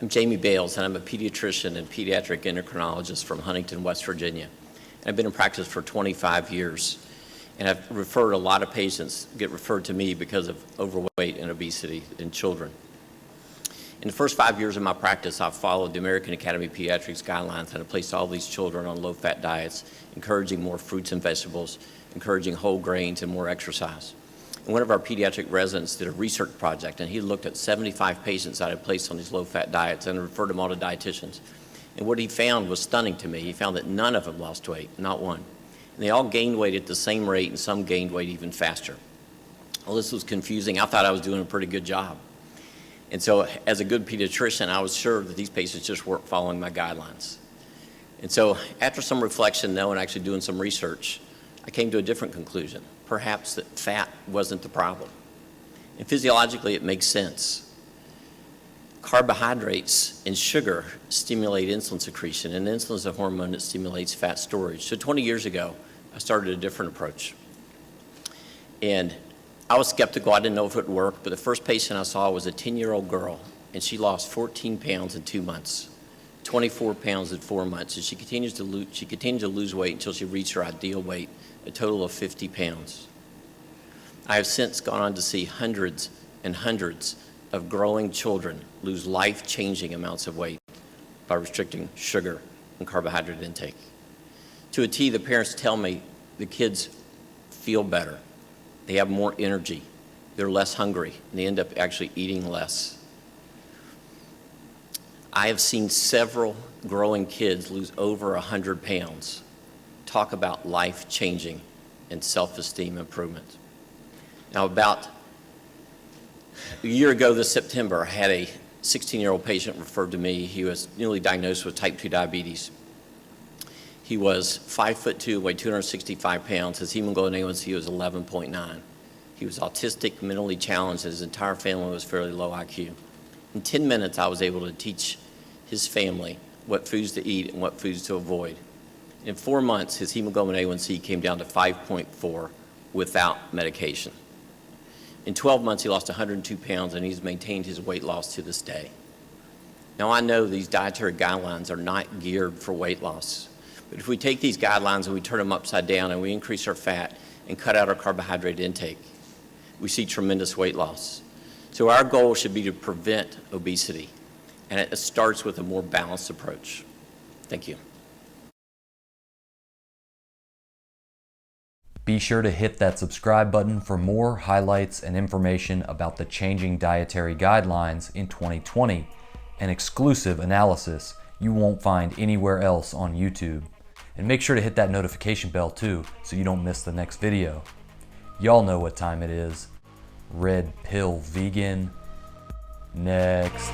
I'm Jamie Bales, and I'm a pediatrician and pediatric endocrinologist from Huntington, West Virginia. And I've been in practice for 25 years, and I've referred a lot of patients get referred to me because of overweight and obesity in children. In the first 5 years of my practice, I've followed the American Academy of Pediatrics guidelines and I've placed all these children on low-fat diets, encouraging more fruits and vegetables, encouraging whole grains, and more exercise. And one of our pediatric residents did a research project, and he looked at 75 patients that I had placed on these low-fat diets and referred them all to dietitians. And what he found was stunning to me. He found that none of them lost weight, not one. And they all gained weight at the same rate, and some gained weight even faster. Well, this was confusing. I thought I was doing a pretty good job. And so as a good pediatrician, I was sure that these patients just weren't following my guidelines. And so after some reflection, though, and actually doing some research, I came to a different conclusion. Perhaps that fat wasn't the problem. And physiologically, it makes sense. Carbohydrates and sugar stimulate insulin secretion, and insulin is a hormone that stimulates fat storage. So 20 years ago, I started a different approach. And I was skeptical. I didn't know if it would work, but the first patient I saw was a 10-year-old girl, and she lost 14 pounds in 2 months, 24 pounds in 4 months, and she continued to lose weight until she reached her ideal weight, a total of 50 pounds. I have since gone on to see hundreds and hundreds of growing children lose life-changing amounts of weight by restricting sugar and carbohydrate intake. To a T, the parents tell me the kids feel better. They have more energy. They're less hungry, and they end up actually eating less. I have seen several growing kids lose over 100 pounds. Talk about life-changing and self-esteem improvement. Now, about a year ago this September, I had a 16-year-old patient referred to me. He was newly diagnosed with type 2 diabetes. He was 5'2", weighed 265 pounds. His hemoglobin A1C was 11.9. He was autistic, mentally challenged, and his entire family was fairly low IQ. In 10 minutes, I was able to teach his family what foods to eat and what foods to avoid. In 4 months, his hemoglobin A1C came down to 5.4 without medication. In 12 months, he lost 102 pounds, and he's maintained his weight loss to this day. Now, I know these dietary guidelines are not geared for weight loss, but if we take these guidelines and we turn them upside down and we increase our fat and cut out our carbohydrate intake, we see tremendous weight loss. So our goal should be to prevent obesity, and it starts with a more balanced approach. Thank you. Be sure to hit that subscribe button for more highlights and information about the changing dietary guidelines in 2020 and exclusive analysis you won't find anywhere else on YouTube. And make sure to hit that notification bell too so you don't miss the next video. Y'all know what time it is. Red Pill Vegan. Next.